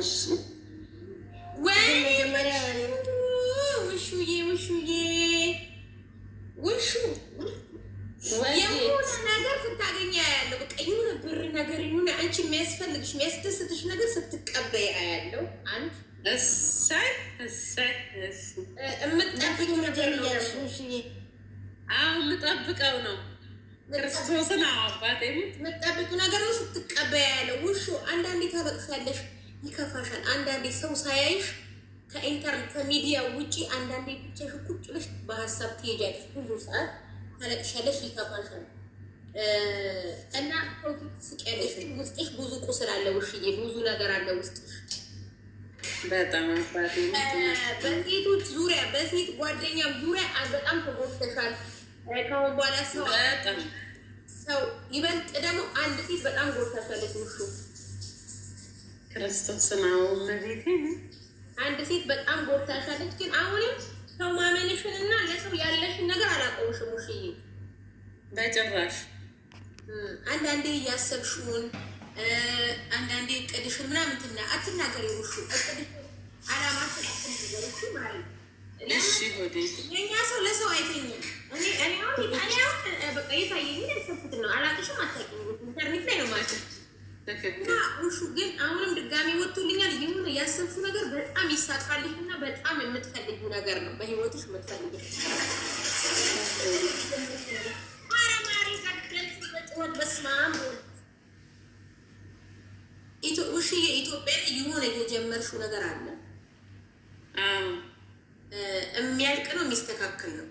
እሺ ወይ ውሹዬ ውሹ የሆነ ነገር ስታገኝ ያለው በቃ የሆነ ብር ነገር የሆነ አንቺ የሚያስፈልግሽ የሚያስደስትሽ ነገር ስትቀበይ ያለው አንድ እሰይ የምትጠብቂው ነገር ነው። የምጠብቀው ነው ክርስቶስን አባቴ የምትጠብቂው ነገር ነው ስትቀበይ ያለው ውሹ። አንዳንዴ ታለቅሻለሽ፣ ይከፋሻል። አንዳንዴ ሰው ሳያይሽ ከኢንተርኔት ከሚዲያ ውጪ አንዳንዴ ብቻሽ ቁጭ ብለሽ በሀሳብ ትሄጃለሽ። ብዙ ሰዓት ታለቅሻለሽ፣ ይከፋሻል እና ትስቂያለሽ። ውስጥሽ ብዙ ቁስል አለ ውሽዬ፣ ብዙ ነገር አለ ውስጥሽ። በጣም አባቴ በሴቶች ዙሪያ በሴት ጓደኛም ዙሪያ በጣም ተጎድተሻል። ከአሁን በኋላ ሰው ይበልጥ ደግሞ አንድ ሴት በጣም ጎድታሻለች ውሹ። ክርስቶስ ነው በቤቴ አንድ ሴት በጣም ጎድታሻለች። ግን አሁንም ሰው ማመንሽን እና ለሰው ያለሽን ነገር አላቆምሽም ውሽዬ በጭራሽ። አንዳንዴ እያሰብሽውን አንዳንዴ እቅድሽን ምናምን አትናገሪ ውሹ። እቅድሽን አላማሽን አትናገሪ ማለት ነው። የእኛ ሰው ለሰው አይተኝም። እኔ በቃ የታየኝ ያሰብኩት ነው። አላቅሽም፣ አታውቂም። ኢንተርኔት ላይ ነው ማለት ነው። ውሹ ግን አሁንም ድጋሚ ወጥቶልኛል። የሆነ ያሰብሽው ነገር በጣም ይሳካልሽ እና በጣም የምትፈልጊው ነገር ነው በህይወትሽ የምትፈልጊው። ማራማሪ ቀጥለሽ በስማም ውሽዬ ኢትዮጵያ የሆነ የጀመርሽው ነገር አለ። የሚያልቅ ነው የሚስተካከል ነው።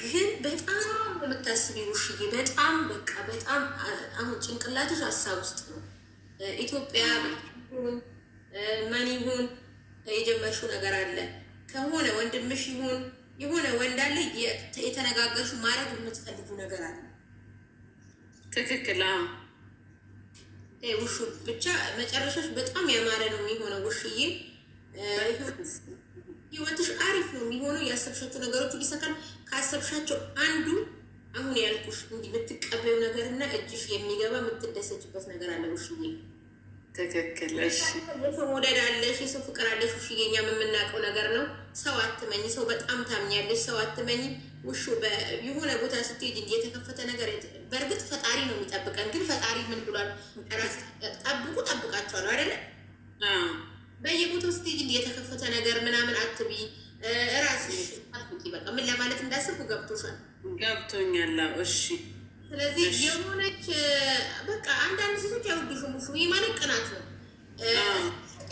ግን በጣም የምታስቢ ውሽዬ በጣም በቃ በጣም አሁን ጭንቅላትሽ ሀሳብ ውስጥ ነው። ኢትዮጵያ ይሁን ማን ይሁን የጀመርሽው ነገር አለ። ከሆነ ወንድምሽ ይሁን የሆነ ወንድ አለ የተነጋገርሽው ማድረግ የምትፈልጊው ነገር አለ። ትክክል ውሹ ብቻ መጨረሻሽ በጣም ያማረ ነው የሚሆነው ውሽዬ። ህይወትሽ አሪፍ ነው የሚሆነው። ያሰብሻቸው ነገሮች ሊሰካል። ካሰብሻቸው አንዱ አሁን ያልኩሽ እንዲህ የምትቀበዩ ነገር እና እጅሽ የሚገባ የምትደሰችበት ነገር አለ ውሽዬ። ትክክል። የሰው መውደድ አለሽ፣ የሰው ፍቅር አለሽ ውሽዬ። እኛም የምናውቀው ነገር ነው። ሰው አትመኝ። ሰው በጣም ታምኛለሽ። ሰው አትመኝ ውሹ። የሆነ ቦታ ስትሄጂ የተከፈተ ነገር በእርግጥ ፈጣሪ ነው የሚጠብቀን። ግን ፈጣሪ ምን ብሏል? ጠብቃቸዋለሁ አይደለ? በየቦታው ስትሄጂ የተከፈተ ነገር ምናምን አትቢ። ራስሽ አትቂ። በቃ ምን ለማለት እንዳስብኩ ገብቶሻል? ገብቶኛል። እሺ። ስለዚህ የሆነች በቃ አንዳንድ ሴቶች አይወዱሽም ውሹ። ይህ ማለት ቅናት ነው።